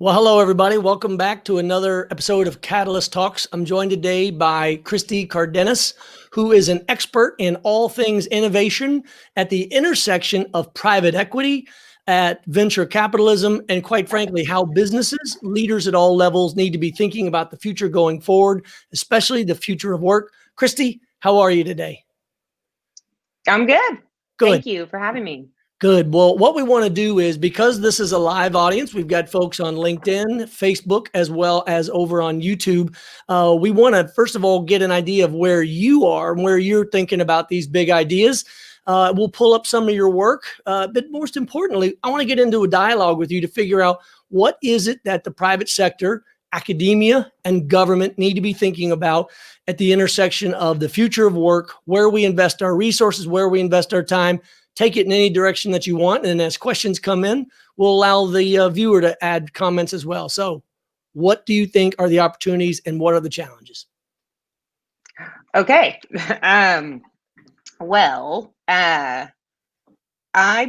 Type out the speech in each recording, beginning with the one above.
Well, hello, everybody. Welcome back to another episode of Catalyst Talks. I'm joined today by Christy Cardenas, who is an expert in all things innovation at the intersection of private equity, at venture capitalism, and quite frankly, how businesses, leaders at all levels need to be thinking about the future going forward, especially the future of work. Christy, how are you today? I'm good. Good. Thank you for having me. Good. Well, what we want to do is, because this is a live audience, we've got folks on LinkedIn, Facebook, as well as over on YouTube. We want to, first of all, get an idea of where you are and where you're thinking about these big ideas. We'll pull up some of your work. But most importantly, I want to get into a dialogue with you to figure out what is it that the private sector, academia, and government need to be thinking about at the intersection of the future of work, where we invest our resources, where we invest our time. Take it in any direction that you want. And as questions come in, we'll allow the viewer to add comments as well. So what do you think are the opportunities and what are the challenges? Okay. I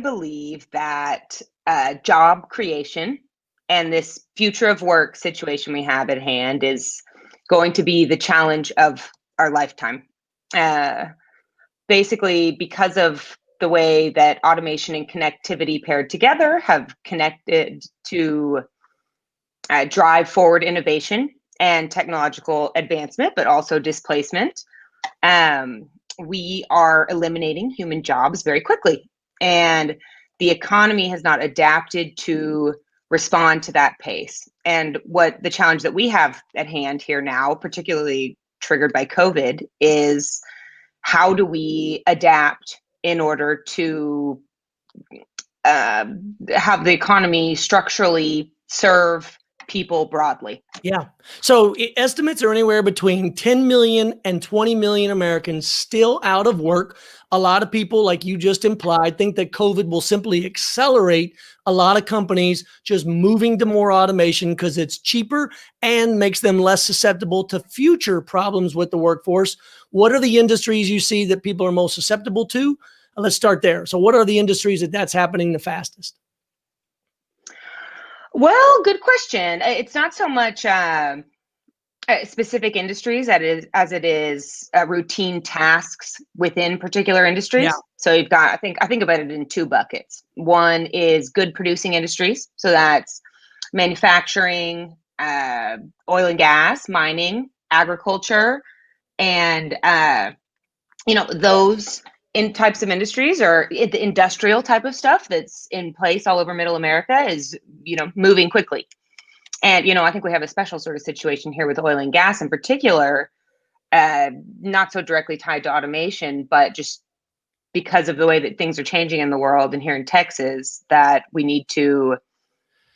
believe that job creation and this future of work situation we have at hand is going to be the challenge of our lifetime. Basically, because of the way that automation and connectivity paired together have connected to drive forward innovation and technological advancement, but also displacement. We are eliminating human jobs very quickly, and the economy has not adapted to respond to that pace. And what the challenge that we have at hand here now, particularly triggered by COVID, is how do we adapt in order to have the economy structurally serve people broadly? Yeah. So estimates are anywhere between 10 million and 20 million Americans still out of work. A lot of people, like you just implied, think that COVID will simply accelerate a lot of companies just moving to more automation because it's cheaper and makes them less susceptible to future problems with the workforce. What are the industries you see that people are most susceptible to? Let's start there. So what are the industries that's happening the fastest? Well, good question. It's not so much specific industries as it is routine tasks within particular industries. Yeah. So you've got, I think about it in two buckets. One is good producing industries. So that's manufacturing, oil and gas, mining, agriculture, and those in types of industries, or the industrial type of stuff that's in place all over middle America is, moving quickly. And, I think we have a special sort of situation here with oil and gas in particular, not so directly tied to automation, but just because of the way that things are changing in the world and here in Texas, that we need to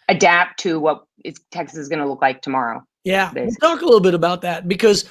adapt to what Texas is going to look like tomorrow. Yeah, we'll talk a little bit about that, because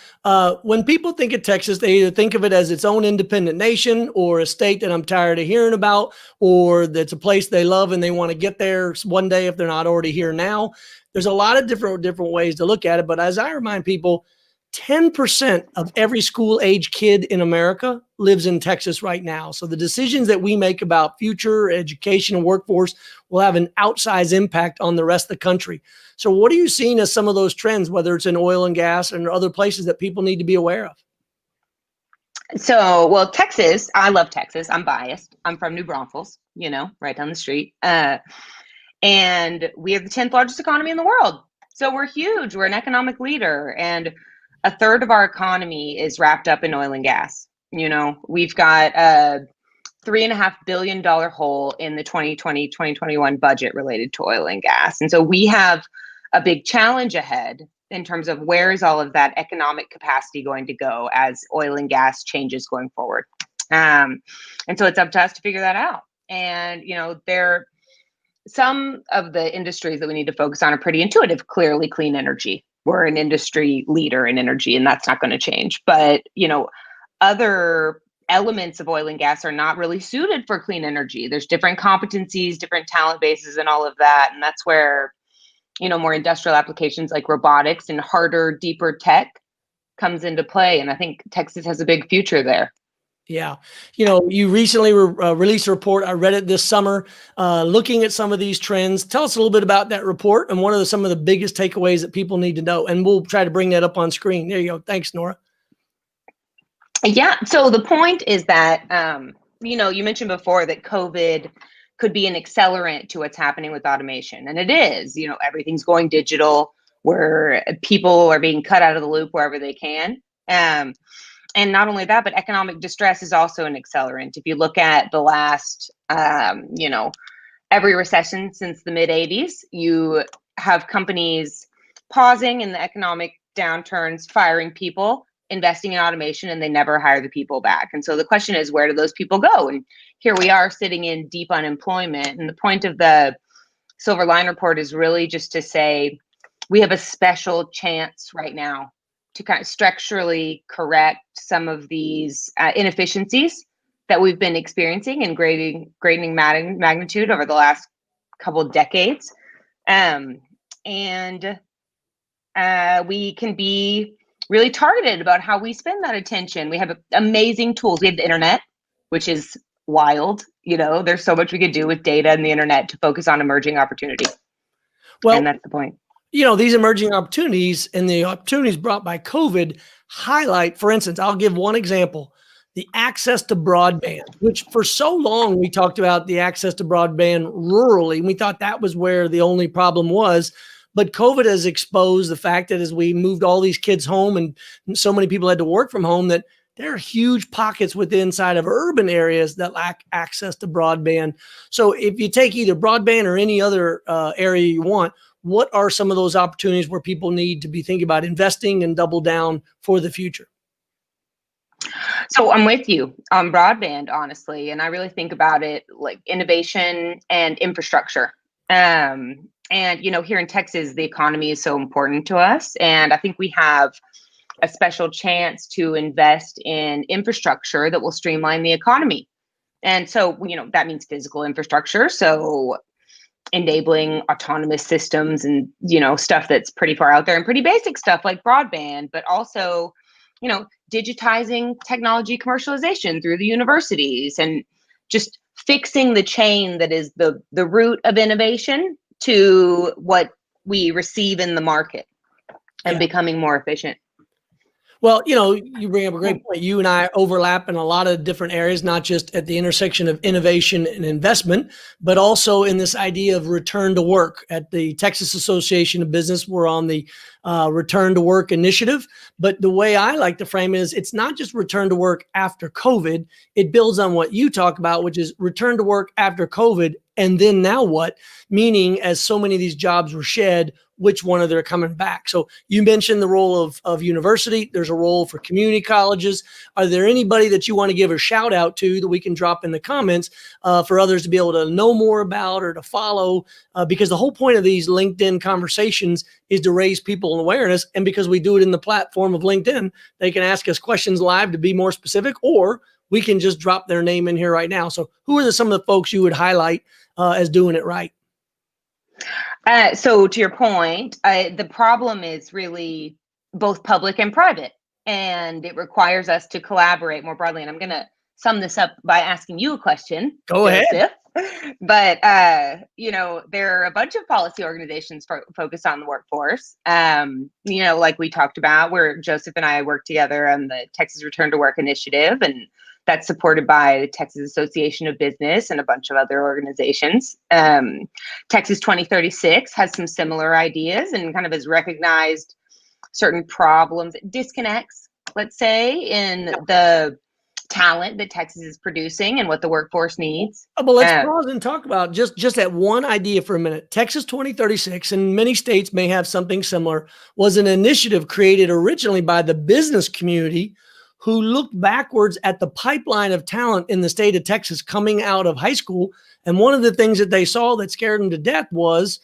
when people think of Texas, they either think of it as its own independent nation or a state that I'm tired of hearing about, or that's a place they love and they want to get there one day if they're not already here now. There's a lot of different ways to look at it. But as I remind people, 10% of every school age kid in America lives in Texas right now. So the decisions that we make about future education and workforce will have an outsized impact on the rest of the country. So what are you seeing as some of those trends, whether it's in oil and gas and other places that people need to be aware of? So, well, Texas, I love Texas. I'm biased. I'm from New Braunfels, right down the street. And we have the 10th largest economy in the world. So we're huge. We're an economic leader. And a third of our economy is wrapped up in oil and gas. We've got a $3.5 billion hole in the 2020-2021 budget related to oil and gas. And so we have a big challenge ahead in terms of where is all of that economic capacity going to go as oil and gas changes going forward. And so it's up to us to figure that out. And, some of the industries that we need to focus on are pretty intuitive. Clearly, clean energy. We're an industry leader in energy, and that's not going to change. But, other elements of oil and gas are not really suited for clean energy. There's different competencies, different talent bases, and all of that. And that's where, more industrial applications like robotics and harder, deeper tech comes into play. And I think Texas has a big future there. Yeah. You recently released a report. I read it this summer, looking at some of these trends. Tell us a little bit about that report and what are some of the biggest takeaways that people need to know. And we'll try to bring that up on screen. There you go. Thanks, Nora. Yeah. So the point is that, you mentioned before that COVID could be an accelerant to what's happening with automation. And it is, everything's going digital, where people are being cut out of the loop wherever they can. And not only that, but economic distress is also an accelerant. If you look at the last, every recession since the mid 80s, you have companies pausing in the economic downturns, firing people, investing in automation, and they never hire the people back. And so the question is, where do those people go? And here we are sitting in deep unemployment. And the point of the Silver Line Report is really just to say, we have a special chance right now to kind of structurally correct some of these inefficiencies that we've been experiencing in grading magnitude over the last couple of decades. And we can be really targeted about how we spend that attention. We have amazing tools. We have the internet, which is wild. There's so much we could do with data and the internet to focus on emerging opportunities. Well, and that's the point. These emerging opportunities and the opportunities brought by COVID highlight, for instance, I'll give one example, the access to broadband, which for so long we talked about the access to broadband rurally. And we thought that was where the only problem was. But COVID has exposed the fact that as we moved all these kids home and so many people had to work from home, that there are huge pockets inside of urban areas that lack access to broadband. So if you take either broadband or any other area you want, what are some of those opportunities where people need to be thinking about investing and double down for the future? So I'm with you on broadband, honestly. And I really think about it like innovation and infrastructure. And, here in Texas, the economy is so important to us. And I think we have a special chance to invest in infrastructure that will streamline the economy. And so, that means physical infrastructure. So enabling autonomous systems and, stuff that's pretty far out there and pretty basic stuff like broadband, but also, digitizing technology commercialization through the universities and just fixing the chain that is the root of innovation to what we receive in the market and becoming more efficient. Well, you bring up a great point. You and I overlap in a lot of different areas, not just at the intersection of innovation and investment, but also in this idea of return to work. At the Texas Association of Business, we're on the return to work initiative. But the way I like to frame it is it's not just return to work after COVID. It builds on what you talk about, which is return to work after COVID. And then now what? Meaning, as so many of these jobs were shed, which one of them are coming back? So you mentioned the role of university. There's a role for community colleges. Are there anybody that you want to give a shout out to that we can drop in the comments for others to be able to know more about or to follow? Because the whole point of these LinkedIn conversations is to raise people awareness. And because we do it in the platform of LinkedIn, they can ask us questions live to be more specific, or we can just drop their name in here right now. So who are some of the folks you would highlight as doing it right? So to your point, the problem is really both public and private, and it requires us to collaborate more broadly. And I'm going to sum this up by asking you a question. Go ahead. But, there are a bunch of policy organizations focused on the workforce. Like we talked about, where Joseph and I work together on the Texas Return to Work Initiative, and that's supported by the Texas Association of Business and a bunch of other organizations. Texas 2036 has some similar ideas and kind of has recognized certain problems, disconnects, let's say, in the talent that Texas is producing and what the workforce needs. But let's pause and talk about just that one idea for a minute. Texas 2036, and many states may have something similar, was an initiative created originally by the business community who looked backwards at the pipeline of talent in the state of Texas coming out of high school. And one of the things that they saw that scared them to death was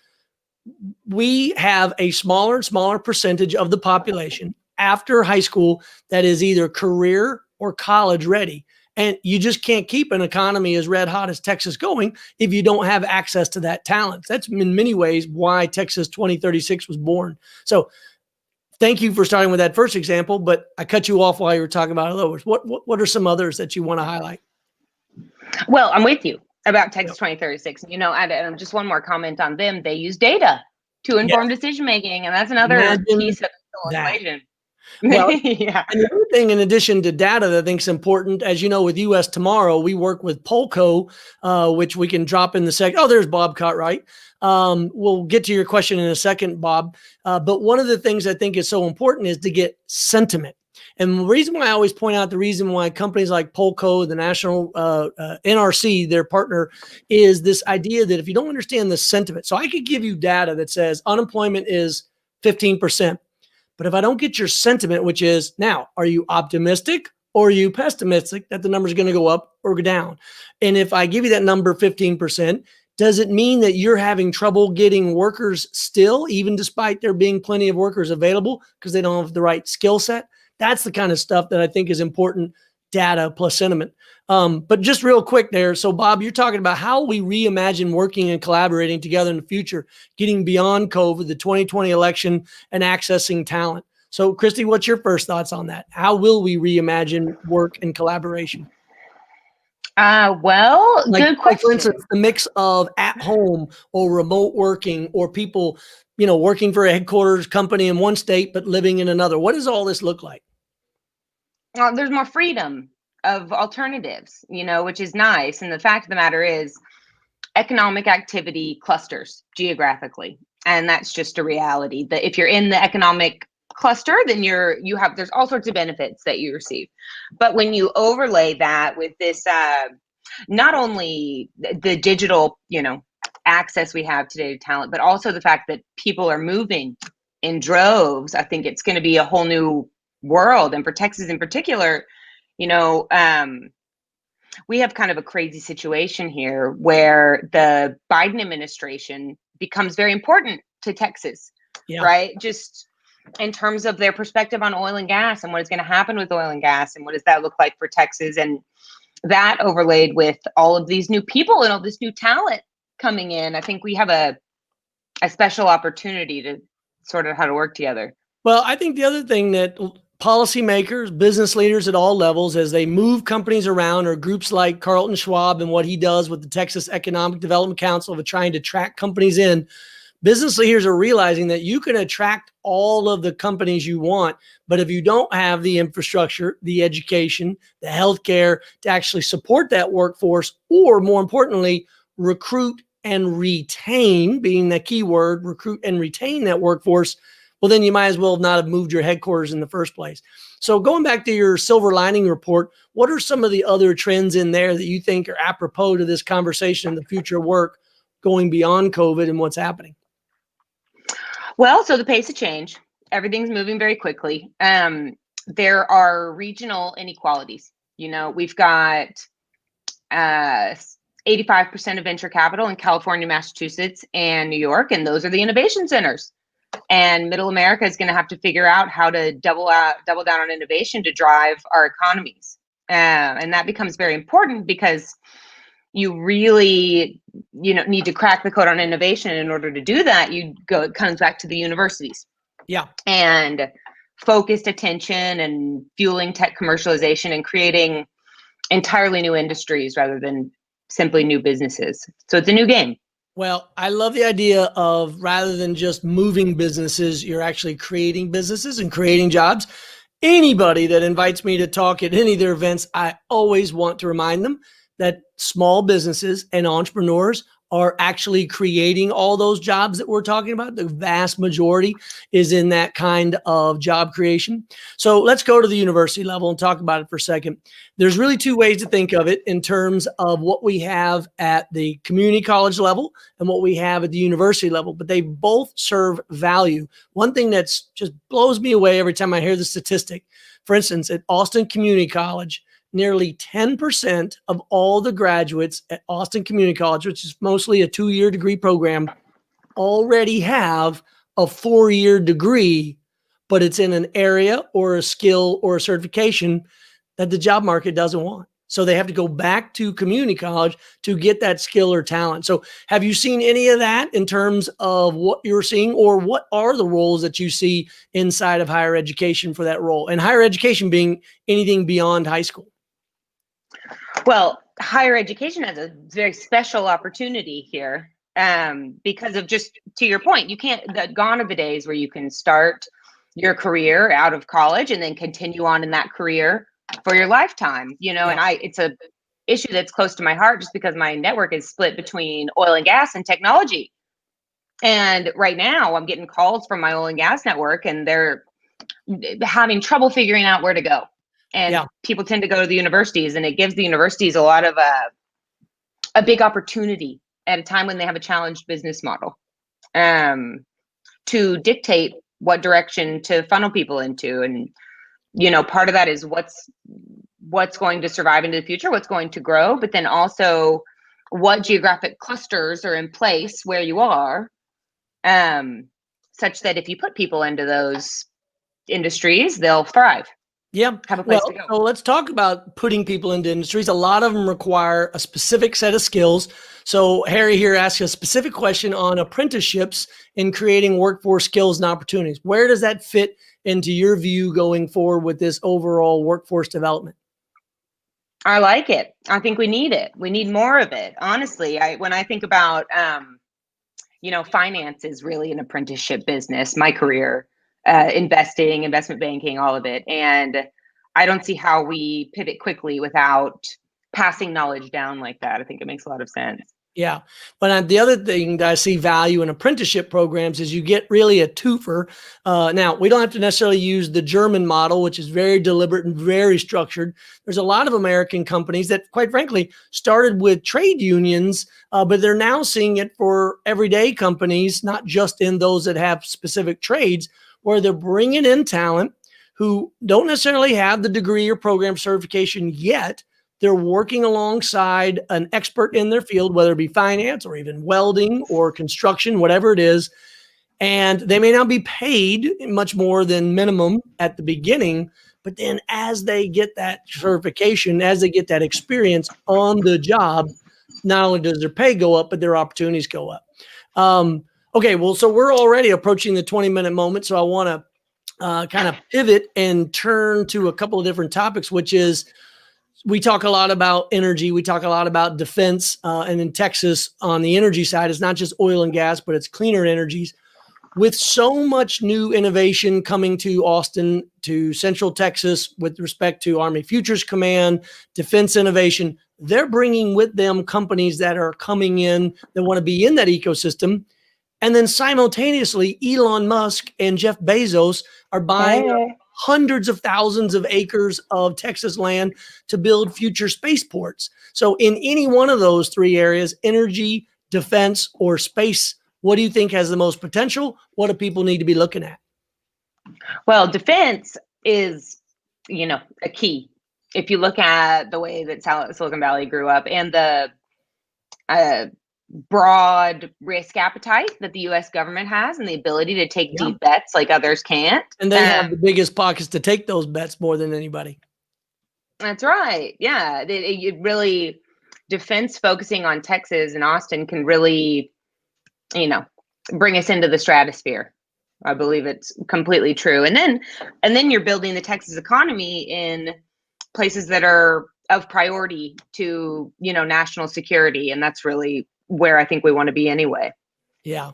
we have a smaller and smaller percentage of the population after high school that is either career or college ready. And you just can't keep an economy as red hot as Texas going if you don't have access to that talent. That's in many ways why Texas 2036 was born. So Thank you for starting with that first example, but I cut you off while you were talking about others. What are some others that you want to highlight? Well, I'm with you about Texas 2036. And just one more comment on them. They use data to inform decision making, and that's another piece of the equation. Well, yeah. And the other thing, in addition to data that I think is important, as you know, with USTomorrow, we work with PreK, which we can drop in the second. Oh, there's Bob Cartwright. We'll get to your question in a second, Bob. But one of the things I think is so important is to get sentiment. And the reason why I always point out the reason why companies like PreK, the national NRC, their partner, is this idea that if you don't understand the sentiment, so I could give you data that says unemployment is 15%. But if I don't get your sentiment, which is now, are you optimistic or are you pessimistic that the number is going to go up or go down? And if I give you that number 15%, does it mean that you're having trouble getting workers still, even despite there being plenty of workers available because they don't have the right skill set? That's the kind of stuff that I think is important, data plus sentiment. But just real quick there. So Bob, you're talking about how we reimagine working and collaborating together in the future, getting beyond COVID, the 2020 election, and accessing talent. So Christy, what's your first thoughts on that? How will we reimagine work and collaboration? Well, good question. For instance, the mix of at home or remote working or people, working for a headquarters company in one state, but living in another. What does all this look like? There's more freedom of alternatives, which is nice. And the fact of the matter is economic activity clusters geographically. And that's just a reality that if you're in the economic cluster, then there's all sorts of benefits that you receive. But when you overlay that with this, not only the digital, access we have today to talent, but also the fact that people are moving in droves, I think it's going to be a whole new world. And for Texas in particular, we have kind of a crazy situation here where the Biden administration becomes very important to Texas, right? Just in terms of their perspective on oil and gas and what is going to happen with oil and gas and what does that look like for Texas. And that overlaid with all of these new people and all this new talent coming in, I think we have a special opportunity to sort out how to work together. Well, I think the other thing that policymakers, business leaders at all levels, as they move companies around, or groups like Carlton Schwab and what he does with the Texas Economic Development Council of trying to track companies in, business leaders are realizing that you can attract all of the companies you want, but if you don't have the infrastructure, the education, the healthcare to actually support that workforce, or more importantly, recruit and retain, being the key word, recruit and retain that workforce, well, then you might as well not have moved your headquarters in the first place. So going back to your silver lining report, what are some of the other trends in there that you think are apropos to this conversation in the future of work going beyond COVID and what's happening? Well, so the pace of change, everything's moving very quickly. There are regional inequalities. We've got 85% of venture capital in California, Massachusetts, and New York, and those are the innovation centers. And Middle America is going to have to figure out how to double down on innovation to drive our economies. And that becomes very important because you really, need to crack the code on innovation. In order to do that, it comes back to the universities. Yeah. And focused attention and fueling tech commercialization and creating entirely new industries rather than simply new businesses. So it's a new game. Well, I love the idea of rather than just moving businesses, you're actually creating businesses and creating jobs. Anybody that invites me to talk at any of their events, I always want to remind them that small businesses and entrepreneurs are actually creating all those jobs that we're talking about. The vast majority is in that kind of job creation. So let's go to the university level and talk about it for a second. There's really two ways to think of it in terms of what we have at the community college level and what we have at the university level, but they both serve value. One thing that's just blows me away every time I hear the statistic, for instance, at Austin Community College, nearly 10% of all the graduates at Austin Community College, which is mostly a 2-year degree program, already have a 4-year degree, but it's in an area or a skill or a certification that the job market doesn't want. So they have to go back to community college to get that skill or talent. So have you seen any of that in terms of what you're seeing, or what are the roles that you see inside of higher education for that role? And higher education being anything beyond high school. Well, higher education has a very special opportunity here, because of, just to your point, gone are the days where you can start your career out of college and then continue on in that career for your lifetime, Yeah. and it's a issue that's close to my heart, just because my network is split between oil and gas and technology. And right now I'm getting calls from my oil and gas network, and they're having trouble figuring out where to go. And Yeah. people tend to go to the universities, and it gives the universities a lot of a big opportunity at a time when they have a challenged business model, to dictate what direction to funnel people into. And part of that is what's going to survive into the future, what's going to grow, but then also what geographic clusters are in place where you are, such that if you put people into those industries, they'll thrive. Yeah. Have a place to go. So let's talk about putting people into industries. A lot of them require a specific set of skills. So Harry here asks a specific question on apprenticeships in creating workforce skills and opportunities. Where does that fit into your view going forward with this overall workforce development? I like it. I think we need it. We need more of it. Honestly, when I think about, finance is really an apprenticeship business, my career, investing, investment banking, all of it. And I don't see how we pivot quickly without passing knowledge down like that. I think it makes a lot of sense. Yeah. But the other thing that I see value in apprenticeship programs is you get really a twofer. Now, we don't have to necessarily use the German model, which is very deliberate and very structured. There's a lot of American companies that, quite frankly, started with trade unions, but they're now seeing it for everyday companies, not just in those that have specific trades, where they're bringing in talent who don't necessarily have the degree or program certification yet. They're working alongside an expert in their field, whether it be finance or even welding or construction, whatever it is. And they may not be paid much more than minimum at the beginning, but then as they get that certification, as they get that experience on the job, not only does their pay go up, but their opportunities go up. Okay, well, so we're already approaching the 20-minute moment. So I want to kind of pivot and turn to a couple of different topics, which is, we talk a lot about energy. We talk a lot about defense. And in Texas, on the energy side, it's not just oil and gas, but it's cleaner energies. With so much new innovation coming to Austin, to Central Texas, with respect to Army Futures Command, defense innovation, they're bringing with them companies that are coming in that want to be in that ecosystem. And then simultaneously, Elon Musk and Jeff Bezos are buying hundreds of thousands of acres of Texas land to build future spaceports. So in any one of those three areas, energy, defense, or space, what do you think has the most potential? What do people need to be looking at? Well, defense is, a key. If you look at the way that Silicon Valley grew up, and the broad risk appetite that the U.S. government has, and the ability to take deep bets like others can't. And they have the biggest pockets to take those bets more than anybody. That's right. Yeah. It really, defense focusing on Texas and Austin can really, bring us into the stratosphere. I believe it's completely true. And then you're building the Texas economy in places that are of priority to, national security. And that's really where I think we want to be anyway. Yeah.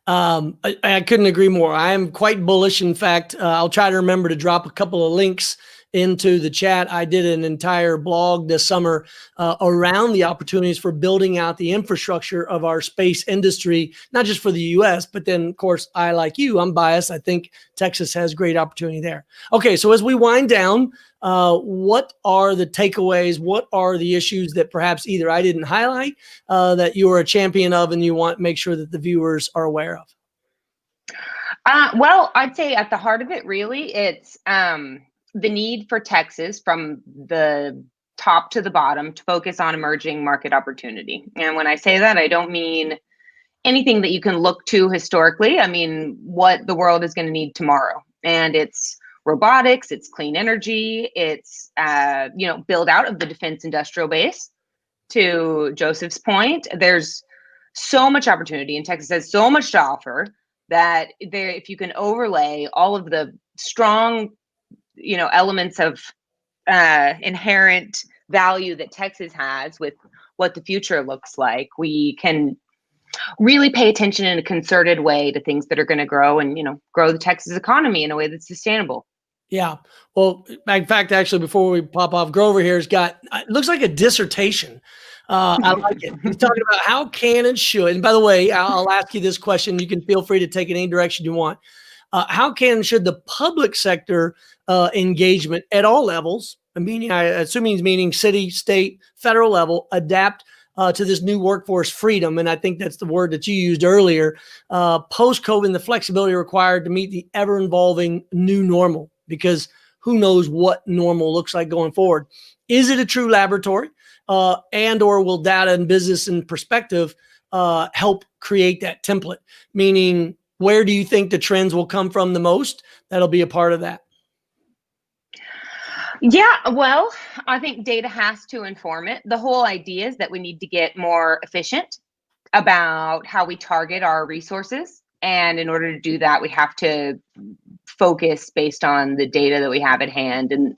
I couldn't agree more. I am quite bullish. In fact, I'll try to remember to drop a couple of links into the chat. I did an entire blog this summer around the opportunities for building out the infrastructure of our space industry, not just for the US, but then, of course, I'm biased. I think Texas has great opportunity there. Okay, so as we wind down, what are the takeaways? What are the issues that perhaps either I didn't highlight that you are a champion of and you want to make sure that the viewers are aware of? Well, I'd say at the heart of it, really, it's the need for Texas, from the top to the bottom, to focus on emerging market opportunity. And when I say that, I don't mean anything that you can look to historically. I mean what the world is going to need tomorrow. And it's robotics, it's clean energy, it's build out of the defense industrial base. To Joseph's point, there's so much opportunity, and Texas has so much to offer that if you can overlay all of the strong, elements of inherent value that Texas has with what the future looks like, we can really pay attention in a concerted way to things that are going to grow and, grow the Texas economy in a way that's sustainable. Yeah. Well, in fact, actually, before we pop off, Grover here it looks like a dissertation. I like it. He's talking about how can and should, and by the way, I'll ask you this question. You can feel free to take it any direction you want. How can and should the public sector engagement at all levels, I assume he's meaning city, state, federal level, adapt to this new workforce freedom? And I think that's the word that you used earlier, post-COVID, and the flexibility required to meet the ever-evolving new normal, because who knows what normal looks like going forward. Is it a true laboratory, and or will data and business and perspective help create that template? Meaning, where do you think the trends will come from the most? That'll be a part of that. Yeah, well, I think data has to inform it. The whole idea is that we need to get more efficient about how we target our resources. And in order to do that, we have to focus based on the data that we have at hand. And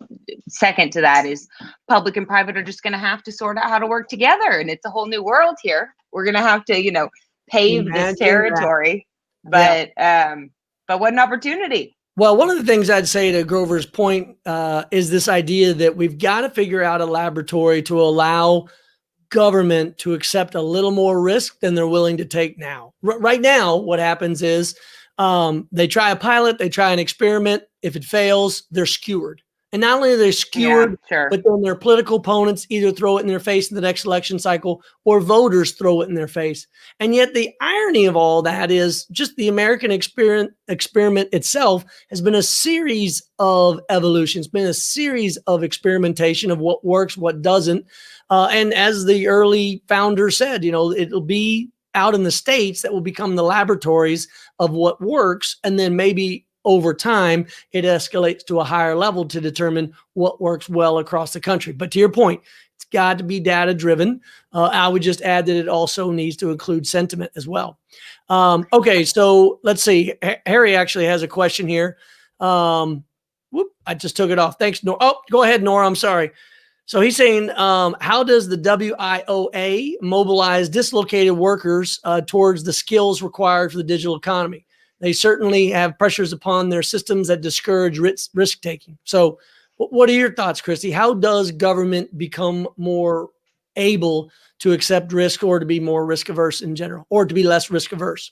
second to that is public and private are just going to have to sort out how to work together. And it's a whole new world here. We're going to have to, pave this territory. But what an opportunity. Well, one of the things I'd say to Grover's point is this idea that we've got to figure out a laboratory to allow government to accept a little more risk than they're willing to take now. Right now, what happens is they try a pilot, they try an experiment. If it fails, they're skewered. And not only are they skewered, but then their political opponents either throw it in their face in the next election cycle, or voters throw it in their face. And yet the irony of all that is just the American experiment itself has been a series of evolutions, been a series of experimentation of what works, what doesn't. And as the early founder said, it'll be out in the states that will become the laboratories of what works. And then maybe over time, it escalates to a higher level to determine what works well across the country. But to your point, it's got to be data driven. I would just add that it also needs to include sentiment as well. Okay, so let's see. Harry actually has a question here. I just took it off. Thanks, Nora. Oh, go ahead, Nora. I'm sorry. So he's saying, how does the WIOA mobilize dislocated workers towards the skills required for the digital economy? They certainly have pressures upon their systems that discourage risk taking. So what are your thoughts, Christy? How does government become more able to accept risk, or to be more risk averse in general, or to be less risk averse?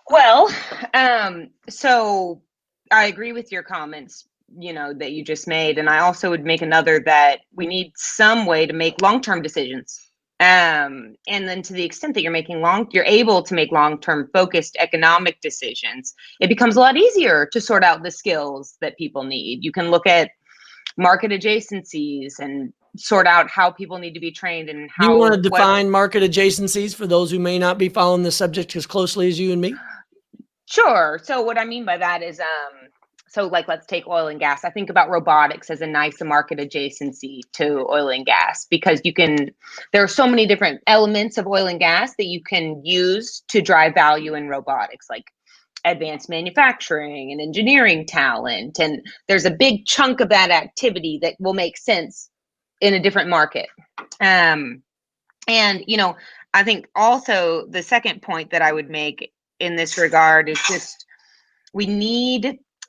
Well, so I agree with your comments, that you just made. And I also would make another that we need some way to make long-term decisions. And then to the extent that you're able to make long-term focused economic decisions, it becomes a lot easier to sort out the skills that people need. You can look at market adjacencies and sort out how people need to be trained and how. You want to define market adjacencies for those who may not be following the subject as closely as you and me? Sure. So what I mean by that is, let's take oil and gas. I think about robotics as a nice market adjacency to oil and gas, because there are so many different elements of oil and gas that you can use to drive value in robotics, like advanced manufacturing and engineering talent. And there's a big chunk of that activity that will make sense in a different market. I think also the second point that I would make in this regard is just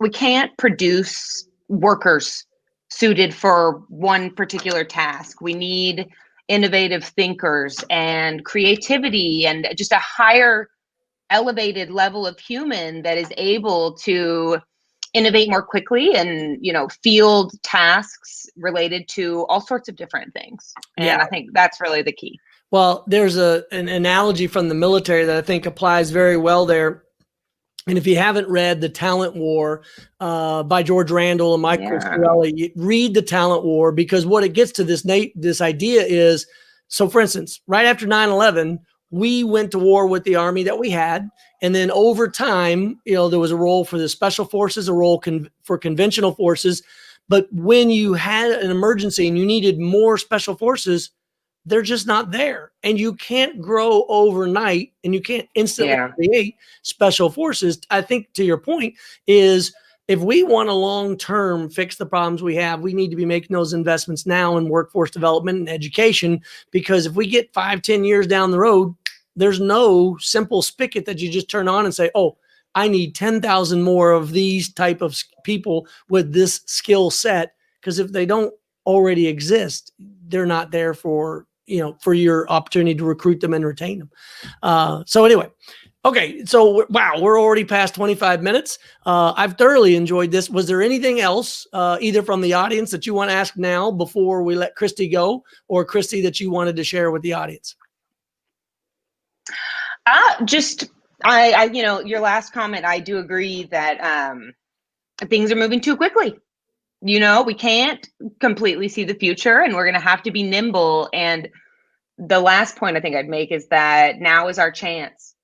we can't produce workers suited for one particular task. We need innovative thinkers and creativity and just a higher elevated level of human that is able to innovate more quickly and, field tasks related to all sorts of different things. And I think that's really the key. Well, there's an analogy from the military that I think applies very well there. And if you haven't read The Talent War by George Randall and Michael Corelli, read The Talent War, because what it gets to this idea is, so for instance, right after 9/11, we went to war with the army that we had. And then over time, there was a role for the special forces, a role for conventional forces. But when you had an emergency and you needed more special forces, they're just not there. And you can't grow overnight and you can't instantly create special forces. I think to your point is, if we want to long-term fix the problems we have, we need to be making those investments now in workforce development and education, because if we get 5-10 years down the road, there's no simple spigot that you just turn on and say, oh, I need 10,000 more of these type of people with this skill set. Because if they don't already exist, they're not there for your opportunity to recruit them and retain them. So anyway, okay. So wow, we're already past 25 minutes. I've thoroughly enjoyed this. Was there anything else, either from the audience that you want to ask now before we let Christy go, or Christy that you wanted to share with the audience? Your last comment, I do agree that things are moving too quickly. We can't completely see the future, and we're going to have to be nimble. And the last point I think I'd make is that now is our chance.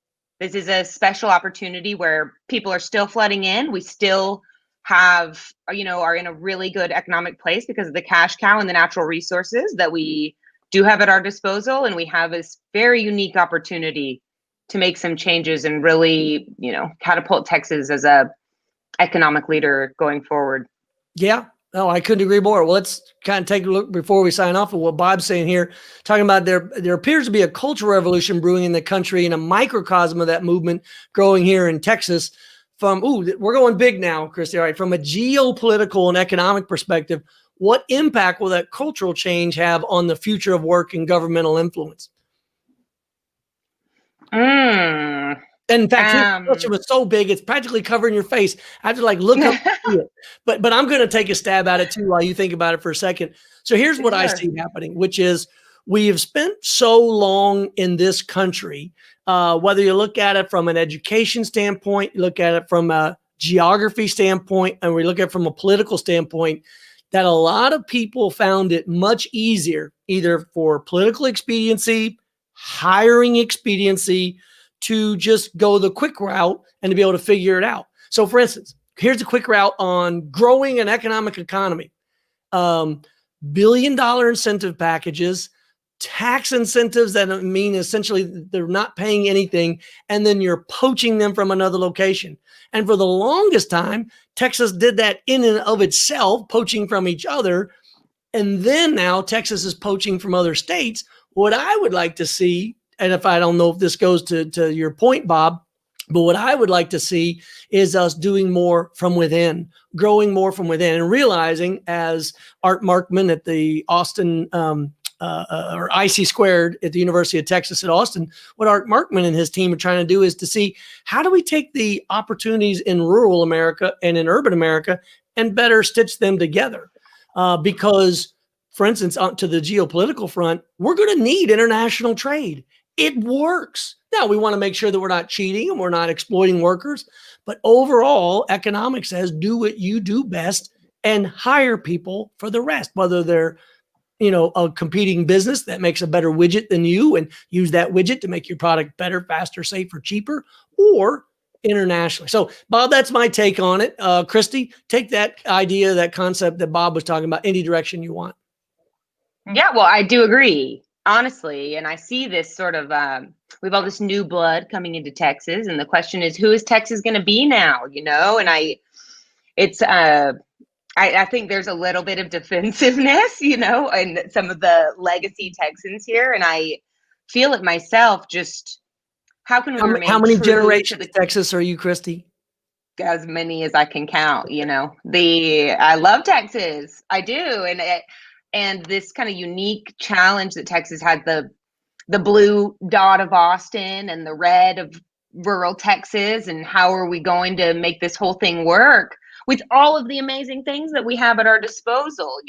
This is a special opportunity where people are still flooding in. We still have, are in a really good economic place because of the cash cow and the natural resources that we do have at our disposal. And we have this very unique opportunity to make some changes and really, catapult Texas as a economic leader going forward. Yeah, no, I couldn't agree more. Well, let's kind of take a look before we sign off at what Bob's saying here, talking about there appears to be a cultural revolution brewing in the country and a microcosm of that movement growing here in Texas. We're going big now, Christy. All right, from a geopolitical and economic perspective, what impact will that cultural change have on the future of work and governmental influence? And in fact, his question was so big, it's practically covering your face. I have to look up to see it. But I'm going to take a stab at it too while you think about it for a second. So here's what I see happening, which is we have spent so long in this country, whether you look at it from an education standpoint, you look at it from a geography standpoint, and we look at it from a political standpoint, that a lot of people found it much easier, either for political expediency, hiring expediency, to just go the quick route and to be able to figure it out. So for instance, here's a quick route on growing an economic economy. $1 billion incentive packages, tax incentives that mean essentially they're not paying anything, and then you're poaching them from another location. And for the longest time, Texas did that in and of itself, poaching from each other. And then now Texas is poaching from other states. What I would like to see, and if I don't know if this goes to your point, Bob, but what I would like to see is us doing more from within, growing more from within, and realizing, as Art Markman at the Austin or IC Squared at the University of Texas at Austin, what Art Markman and his team are trying to do is to see, how do we take the opportunities in rural America and in urban America and better stitch them together? Because, for instance, to the geopolitical front, we're going to need international trade. It works. Now, we want to make sure that we're not cheating and we're not exploiting workers. But overall, economics says do what you do best and hire people for the rest, whether they're, a competing business that makes a better widget than you and use that widget to make your product better, faster, safer, cheaper, or internationally. So, Bob, that's my take on it. Christy, take that idea, that concept that Bob was talking about, any direction you want. Yeah, well, I do agree, honestly. And I see this sort of, we have all this new blood coming into Texas. And the question is, who is Texas going to be now? And I think there's a little bit of defensiveness, in some of the legacy Texans here. And I feel it myself, just how can we remain How many true generations of Texas are you, Christy? As many as I can count, I love Texas. I do. And this kind of unique challenge that Texas had, the blue dot of Austin and the red of rural Texas, and how are we going to make this whole thing work with all of the amazing things that we have at our disposal?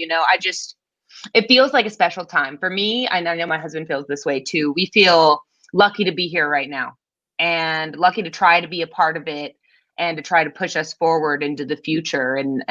It feels like a special time for me. I know my husband feels this way too. We feel lucky to be here right now and lucky to try to be a part of it and to try to push us forward into the future and,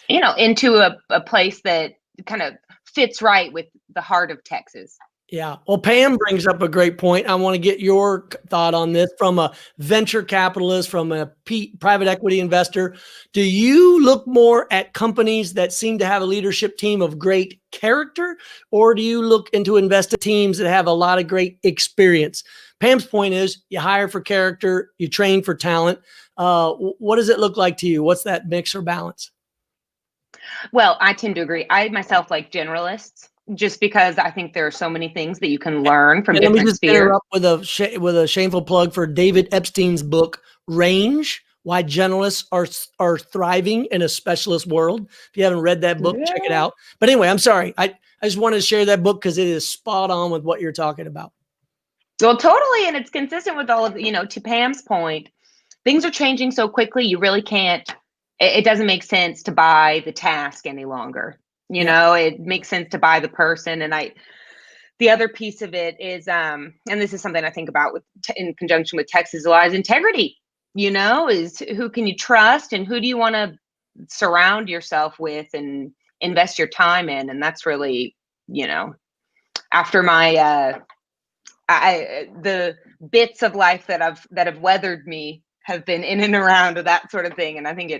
into a place that kind of fits right with the heart of Texas. Yeah. Well, Pam brings up a great point. I want to get your thought on this from a venture capitalist, from a private equity investor. Do you look more at companies that seem to have a leadership team of great character, or do you look into invest in teams that have a lot of great experience? Pam's point is you hire for character, you train for talent. What does it look like to you? What's that mix or balance? Well, I tend to agree. I myself like generalists just because I think there are so many things that you can learn from And let me different just spheres. interrupt with a shameful plug for David Epstein's book, Range: Why Generalists Are Thriving in a Specialist World. If you haven't read that book, check it out. But anyway, I'm sorry. I just wanted to share that book because it is spot on with what you're talking about. Well, totally. And it's consistent with all of, to Pam's point, things are changing so quickly, you really can't, it doesn't make sense to buy the task any longer. It makes sense to buy the person. And the other piece of it is, and this is something I think about in conjunction with Texas a lot, is integrity, is who can you trust and who do you want to surround yourself with and invest your time in. And that's really, after my, the bits of life that have weathered me have been in and around that sort of thing. And I think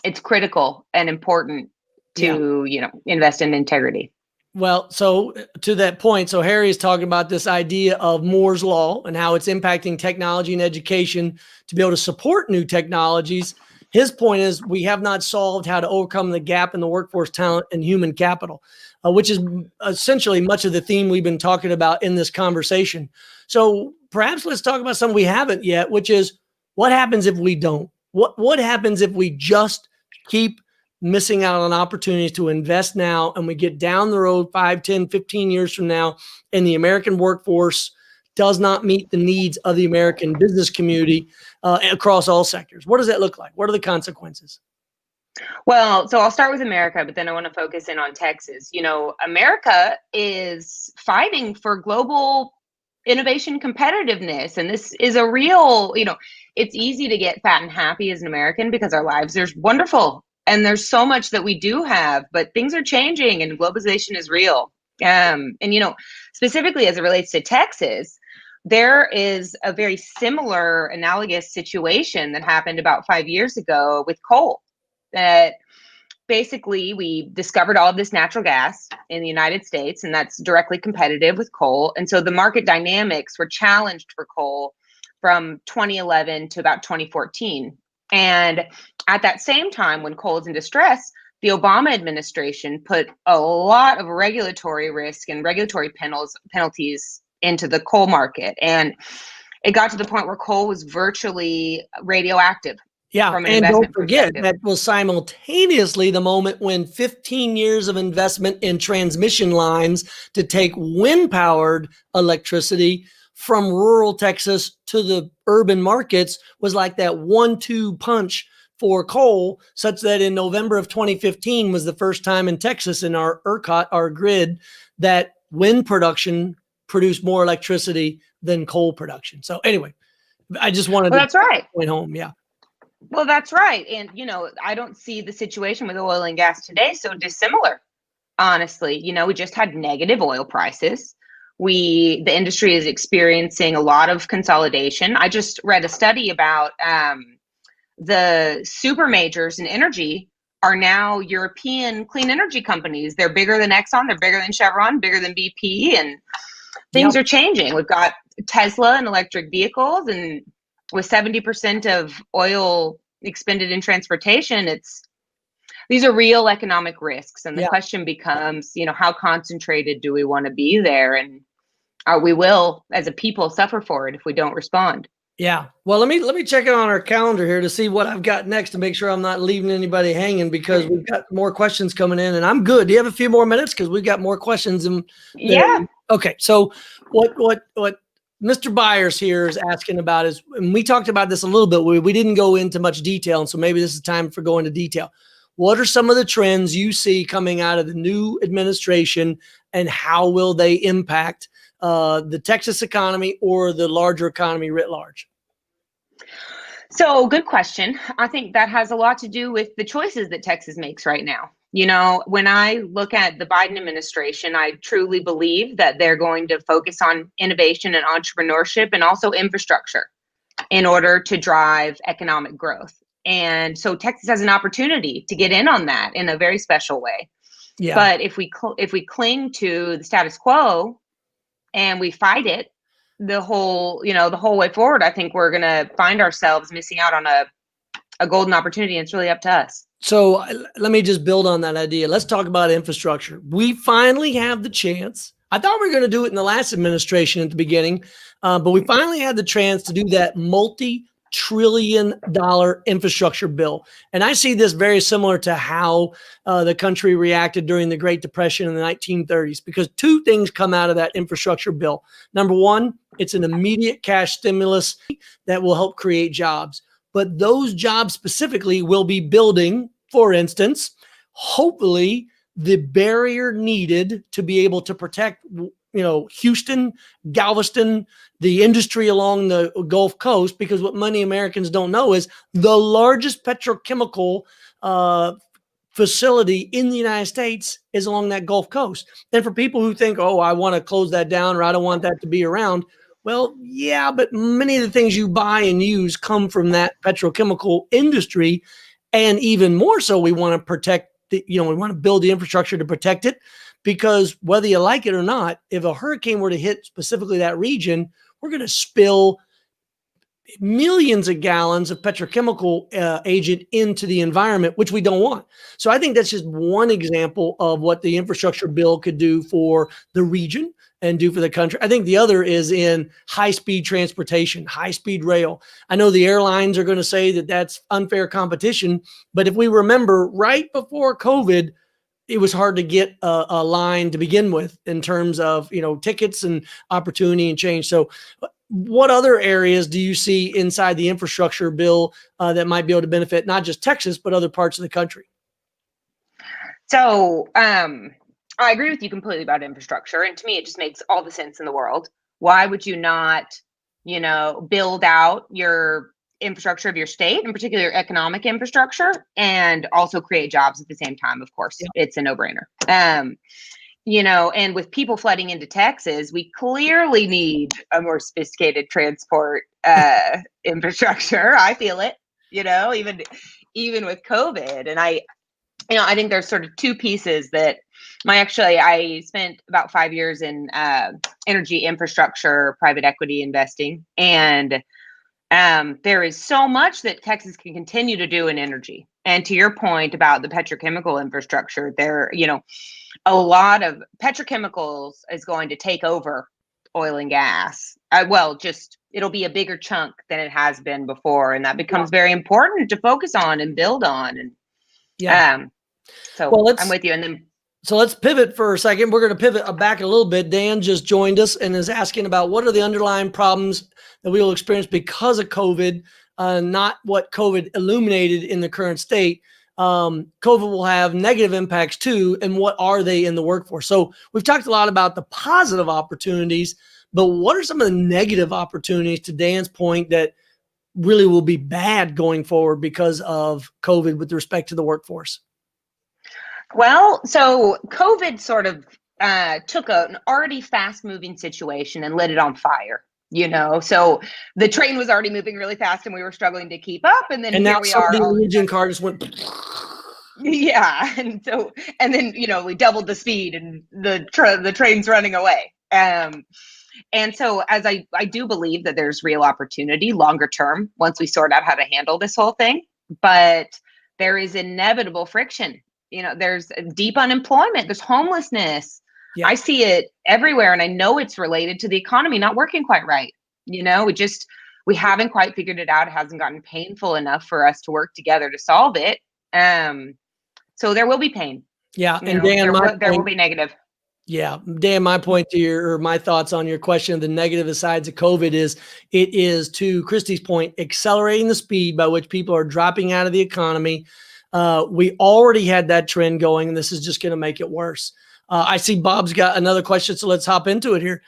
it's critical and important to, invest in integrity. Well, so to that point, so Harry is talking about this idea of Moore's Law and how it's impacting technology and education to be able to support new technologies. His point is we have not solved how to overcome the gap in the workforce talent and human capital, which is essentially much of the theme we've been talking about in this conversation. So perhaps let's talk about something we haven't yet, which is what happens if we don't? What happens if we just keep missing out on opportunities to invest now and we get down the road 5, 10, 15 years from now and the American workforce does not meet the needs of the American business community across all sectors? What does that look like? What are the consequences? Well, so I'll start with America, but then I want to focus in on Texas. America is fighting for global innovation competitiveness. And this is a real, it's easy to get fat and happy as an American because our lives are wonderful. And there's so much that we do have, but things are changing and globalization is real. And, specifically as it relates to Texas, there is a very similar analogous situation that happened about 5 years ago with coal. That basically we discovered all of this natural gas in the United States, and that's directly competitive with coal. And so the market dynamics were challenged for coal from 2011 to about 2014. And at that same time, when coal is in distress, the Obama administration put a lot of regulatory risk and regulatory penalties into the coal market. And it got to the point where coal was virtually radioactive. Yeah, and don't forget that was simultaneously the moment when 15 years of investment in transmission lines to take wind-powered electricity from rural Texas to the urban markets was like that 1-2 punch for coal, such that in November of 2015 was the first time in Texas in our ERCOT, our grid, that wind production produced more electricity than coal production. So anyway, I just wanted that's right. Point home. Yeah. Well, that's right. And, I don't see the situation with oil and gas today so dissimilar, honestly. We just had negative oil prices. The industry is experiencing a lot of consolidation. I just read a study about the super majors in energy are now European clean energy companies. They're bigger than Exxon, they're bigger than Chevron, bigger than BP, and things are changing. We've got Tesla and electric vehicles, and with 70% of oil expended in transportation, these are real economic risks. And the question becomes, how concentrated do we want to be there? And we will, as a people, suffer for it if we don't respond. Yeah. Well, let me check it on our calendar here to see what I've got next to make sure I'm not leaving anybody hanging, because we've got more questions coming in and I'm good. Do you have a few more minutes? Because we've got more questions. Yeah. Okay. So what Mr. Byars here is asking about is, and we talked about this a little bit, we didn't go into much detail. And so maybe this is time for going into detail. What are some of the trends you see coming out of the new administration, and how will they impact the Texas economy or the larger economy writ large? So good question. I think that has a lot to do with the choices that Texas makes right now. You know, when I look at the Biden administration, I truly believe that they're going to focus on innovation and entrepreneurship and also infrastructure in order to drive economic growth. And so Texas has an opportunity to get in on that in a very special way. Yeah. But if we cling to the status quo and we fight it the whole way forward, I think we're going to find ourselves missing out on a golden opportunity. And it's really up to us. So let me just build on that idea. Let's talk about infrastructure. We finally have the chance. I thought we were going to do it in the last administration at the beginning, but we finally had the chance to do that multi-trillion-dollar infrastructure bill. And I see this very similar to how the country reacted during the Great Depression in the 1930s, because two things come out of that infrastructure bill. Number one, it's an immediate cash stimulus that will help create jobs. But those jobs specifically will be building, for instance, hopefully the barrier needed to be able to protect, Houston, Galveston, the industry along the Gulf Coast, because what many Americans don't know is the largest petrochemical facility in the United States is along that Gulf Coast. And for people who think, oh, I want to close that down or I don't want that to be around, well, yeah, but many of the things you buy and use come from that petrochemical industry. And even more so, we want to protect we want to build the infrastructure to protect it, because whether you like it or not, if a hurricane were to hit specifically that region, we're going to spill millions of gallons of petrochemical agent into the environment, which we don't want. So I think that's just one example of what the infrastructure bill could do for the region and do for the country. I think the other is in high-speed transportation, high-speed rail. I know the airlines are going to say that that's unfair competition, but if we remember, right before COVID, it was hard to get a line to begin with in terms of, tickets and opportunity and change. So what other areas do you see inside the infrastructure bill that might be able to benefit not just Texas, but other parts of the country? So, I agree with you completely about infrastructure. And to me, it just makes all the sense in the world. Why would you not, build out your infrastructure of your state, in particular your economic infrastructure, and also create jobs at the same time? Of course, It's a no-brainer. And with people flooding into Texas, we clearly need a more sophisticated transport infrastructure. I feel it, even with COVID. And I think there's sort of two pieces that I spent about 5 years in energy infrastructure, private equity investing. And there is so much that Texas can continue to do in energy. And to your point about the petrochemical infrastructure, a lot of petrochemicals is going to take over oil and gas. It'll be a bigger chunk than it has been before. And that becomes very important to focus on and build on. And I'm with you. And then, so let's pivot for a second. We're going to pivot back a little bit. Dan just joined us and is asking about what are the underlying problems that we will experience because of COVID, not what COVID illuminated in the current state. COVID will have negative impacts too, and what are they in the workforce? So we've talked a lot about the positive opportunities, but what are some of the negative opportunities, to Dan's point, that really will be bad going forward because of COVID with respect to the workforce? Well, so COVID sort of took an already fast-moving situation and lit it on fire. So the train was already moving really fast and we were struggling to keep up. And then here we are. The engine car just went. Yeah. And then, we doubled the speed and the train's running away. And so as I do believe that there's real opportunity longer term once we sort out how to handle this whole thing, but there is inevitable friction. There's deep unemployment, there's homelessness. Yeah. I see it everywhere. And I know it's related to the economy not working quite right. We haven't quite figured it out. It hasn't gotten painful enough for us to work together to solve it. So there will be pain. Yeah. And Dan, there will be negative. Yeah. Dan, my point to my thoughts on your question of the negative sides of COVID is, it is, to Christy's point, accelerating the speed by which people are dropping out of the economy. We already had that trend going, and this is just going to make it worse. I see Bob's got another question, so let's hop into it here.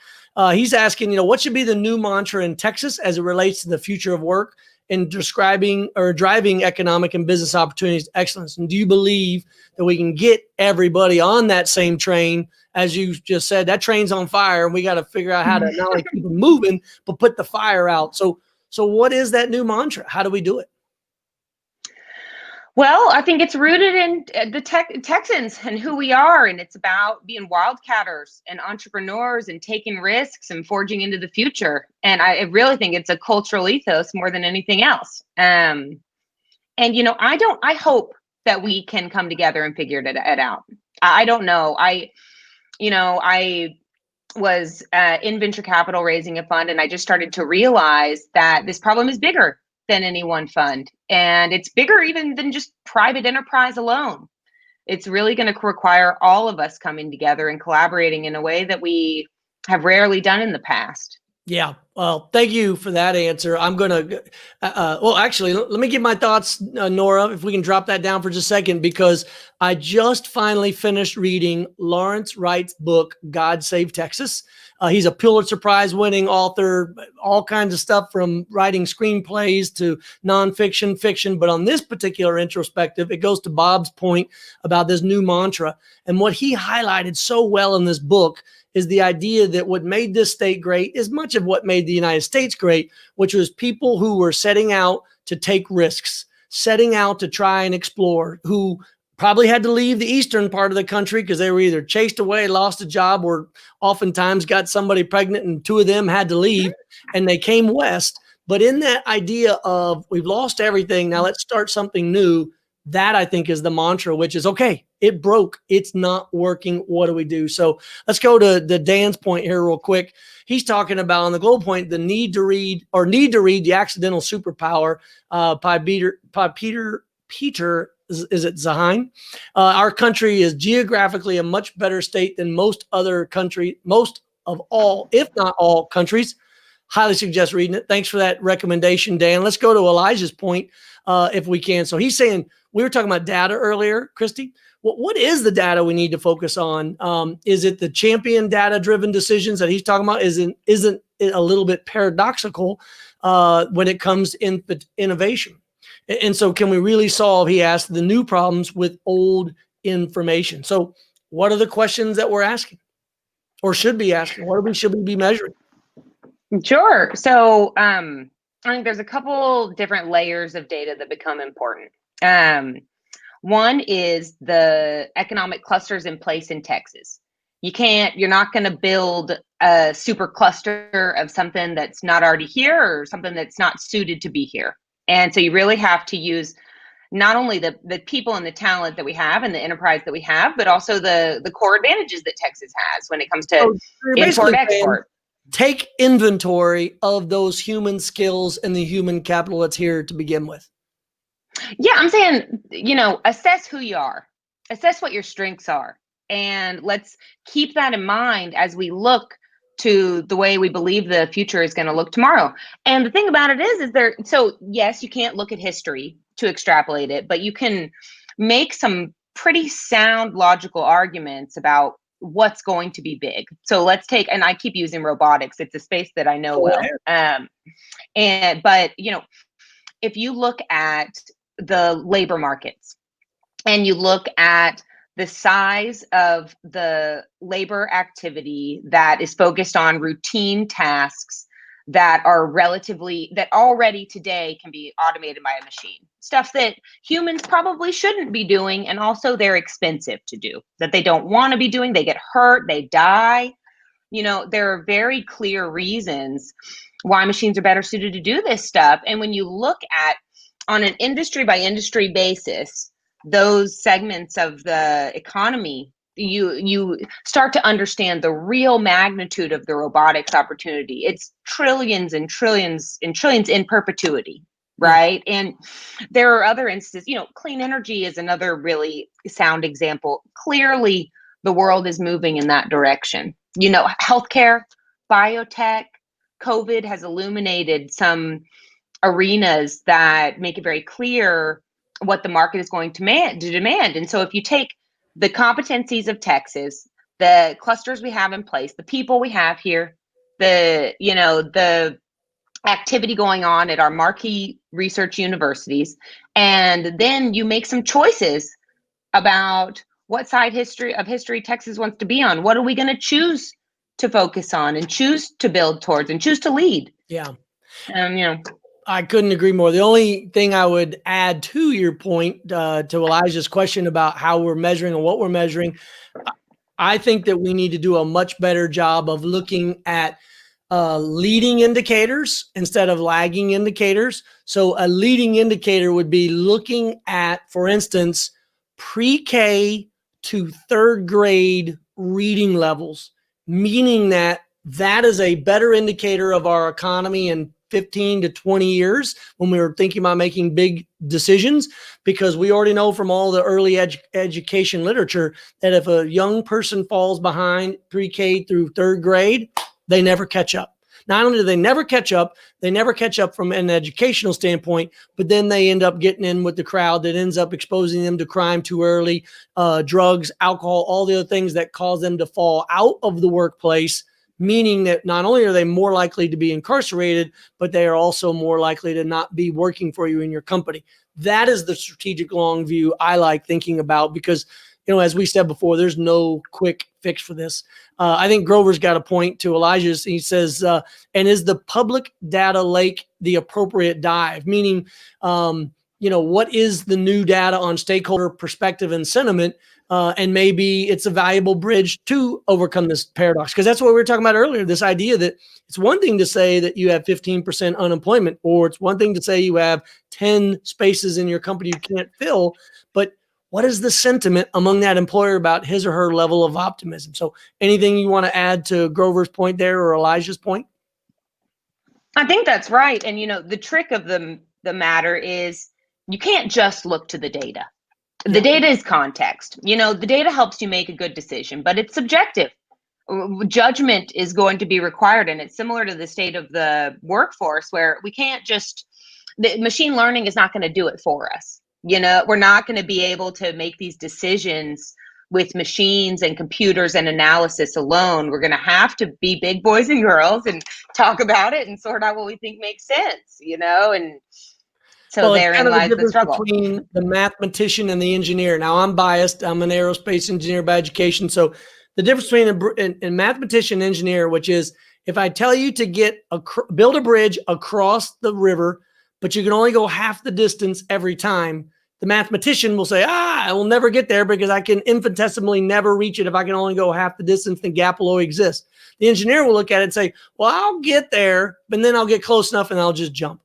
He's asking, what should be the new mantra in Texas as it relates to the future of work? in describing or driving economic and business opportunities to excellence? And do you believe that we can get everybody on that same train? As you just said, that train's on fire, and we got to figure out how to not only keep it moving, but put the fire out. So what is that new mantra? How do we do it? Well, I think it's rooted in the Texans and who we are. And it's about being wildcatters and entrepreneurs and taking risks and forging into the future. And I really think it's a cultural ethos more than anything else. And, I hope that we can come together and figure it out. I don't know. I was in venture capital raising a fund, and I just started to realize that this problem is bigger than any one fund. And it's bigger even than just private enterprise alone. It's really going to require all of us coming together and collaborating in a way that we have rarely done in the past. Yeah. Well, thank you for that answer. I'm going to, actually, let me give my thoughts, Nora, if we can drop that down for just a second, because I just finally finished reading Lawrence Wright's book, God Save Texas. He's a Pulitzer Prize winning author, all kinds of stuff from writing screenplays to nonfiction, fiction. But on this particular introspective, it goes to Bob's point about this new mantra. And what he highlighted so well in this book is the idea that what made this state great is much of what made the United States great, which was people who were setting out to take risks, setting out to try and explore, who probably had to leave the eastern part of the country because they were either chased away, lost a job, or oftentimes got somebody pregnant and two of them had to leave and they came west. But in that idea of we've lost everything, now let's start something new, that I think is the mantra, which is, okay, it broke. It's not working. What do we do? So let's go to Dan's point here real quick. He's talking about on the global point, the need to read The Accidental Superpower by Peter, is it Zahine? Our country is geographically a much better state than most of all, if not all countries. Highly suggest reading it. Thanks for that recommendation, Dan. Let's go to Elijah's point if we can. So he's saying, we were talking about data earlier, Christy. What is the data we need to focus on? Is it the champion data-driven decisions that he's talking about? Isn't it a little bit paradoxical when it comes to innovation? And so can we really solve, he asked, the new problems with old information? So what are the questions that we're asking or should be asking? What should we be measuring? Sure. So I think there's a couple different layers of data that become important. One is the economic clusters in place in Texas. You're not going to build a super cluster of something that's not already here or something that's not suited to be here. And so you really have to use not only the people and the talent that we have and the enterprise that we have, but also the core advantages that Texas has when it comes to import export. Take inventory of those human skills and the human capital that's here to begin with. Yeah, I'm saying, assess who you are, assess what your strengths are, and let's keep that in mind as we look to the way we believe the future is going to look tomorrow. And the thing about it is so yes, you can't look at history to extrapolate it, but you can make some pretty sound logical arguments about what's going to be big. So let's take, and I keep using robotics. It's a space that I know well. But if you look at the labor markets and you look at the size of the labor activity that is focused on routine tasks that already today can be automated by a machine, stuff that humans probably shouldn't be doing, and also they're expensive to do, that they don't want to be doing, they get hurt, they die. There are very clear reasons why machines are better suited to do this stuff. And when you look at, on an industry by industry basis, those segments of the economy, you start to understand the real magnitude of the robotics opportunity. It's trillions and trillions and trillions in perpetuity, right? And there are other instances, clean energy is another really sound example. Clearly, the world is moving in that direction. Healthcare, biotech, COVID has illuminated some arenas that make it very clear what the market is going to demand. And so if you take the competencies of Texas, the clusters we have in place, the people we have here, the activity going on at our marquee research universities, and then you make some choices about what side of history Texas wants to be on. What are we going to choose to focus on and choose to build towards and choose to lead? Yeah. And I couldn't agree more. The only thing I would add to your point, to Elijah's question about how we're measuring and what we're measuring, I think that we need to do a much better job of looking at leading indicators instead of lagging indicators. So a leading indicator would be looking at, for instance, pre-K to third grade reading levels, meaning that is a better indicator of our economy in 15 to 20 years when we were thinking about making big decisions, because we already know from all the early education literature that if a young person falls behind pre-K through third grade, they never catch up. Not only do they never catch up from an educational standpoint, but then they end up getting in with the crowd that ends up exposing them to crime too early, drugs, alcohol, all the other things that cause them to fall out of the workplace, meaning that not only are they more likely to be incarcerated, but they are also more likely to not be working for you in your company. That is the strategic long view I like thinking about, because, as we said before, there's no quick fix for this. I think Grover's got a point to Elijah's. He says, and is the public data lake the appropriate dive? Meaning, what is the new data on stakeholder perspective and sentiment? And maybe it's a valuable bridge to overcome this paradox. Because that's what we were talking about earlier, this idea that it's one thing to say that you have 15% unemployment, or it's one thing to say you have 10 spaces in your company you can't fill, but what is the sentiment among that employer about his or her level of optimism? So anything you want to add to Grover's point there or Elijah's point? I think that's right. And, the trick of the matter is you can't just look to the data. The data is context. The data helps you make a good decision, but it's subjective. Judgment is going to be required. And it's similar to the state of the workforce, where we can't the machine learning is not going to do it for us. We're not going to be able to make these decisions with machines and computers and analysis alone. We're going to have to be big boys and girls and talk about it and sort out what we think makes sense, and so therein lies the struggle between the mathematician and the engineer. Now, I'm biased. I'm an aerospace engineer by education. So the difference between a mathematician and engineer, which is if I tell you to build a bridge across the river, but you can only go half the distance every time, the mathematician will say, I will never get there because I can infinitesimally never reach it. If I can only go half the distance, the gap will always exist. The engineer will look at it and say, well, I'll get there, but then I'll get close enough and I'll just jump.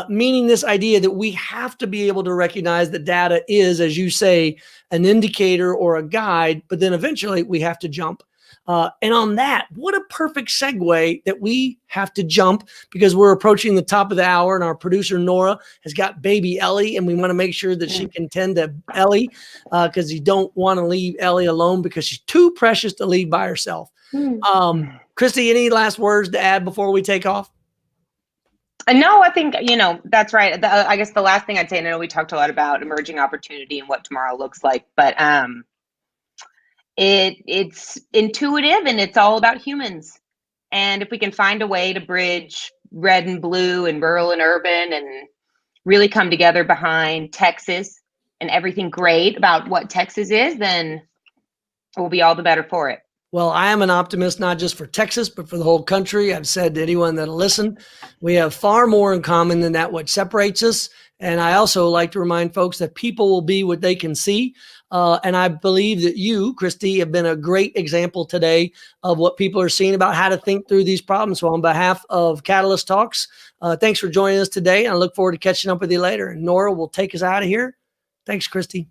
Meaning this idea that we have to be able to recognize that data is, as you say, an indicator or a guide, but then eventually we have to jump. And on that, what a perfect segue that we have to jump, because we're approaching the top of the hour and our producer Nora has got baby Ellie, and we want to make sure that she can tend to Ellie, because you don't want to leave Ellie alone because she's too precious to leave by herself. Christy, any last words to add before we take off? No, I think, that's right. I guess the last thing I'd say, and I know we talked a lot about emerging opportunity and what tomorrow looks like, but it's intuitive and it's all about humans. And if we can find a way to bridge red and blue and rural and urban and really come together behind Texas and everything great about what Texas is, then we'll be all the better for it. Well, I am an optimist, not just for Texas, but for the whole country. I've said to anyone that'll listen, we have far more in common than what separates us. And I also like to remind folks that people will be what they can see. And I believe that you, Christy, have been a great example today of what people are seeing about how to think through these problems. So on behalf of Catalyst Talks, thanks for joining us today. And I look forward to catching up with you later. And Nora will take us out of here. Thanks, Christy.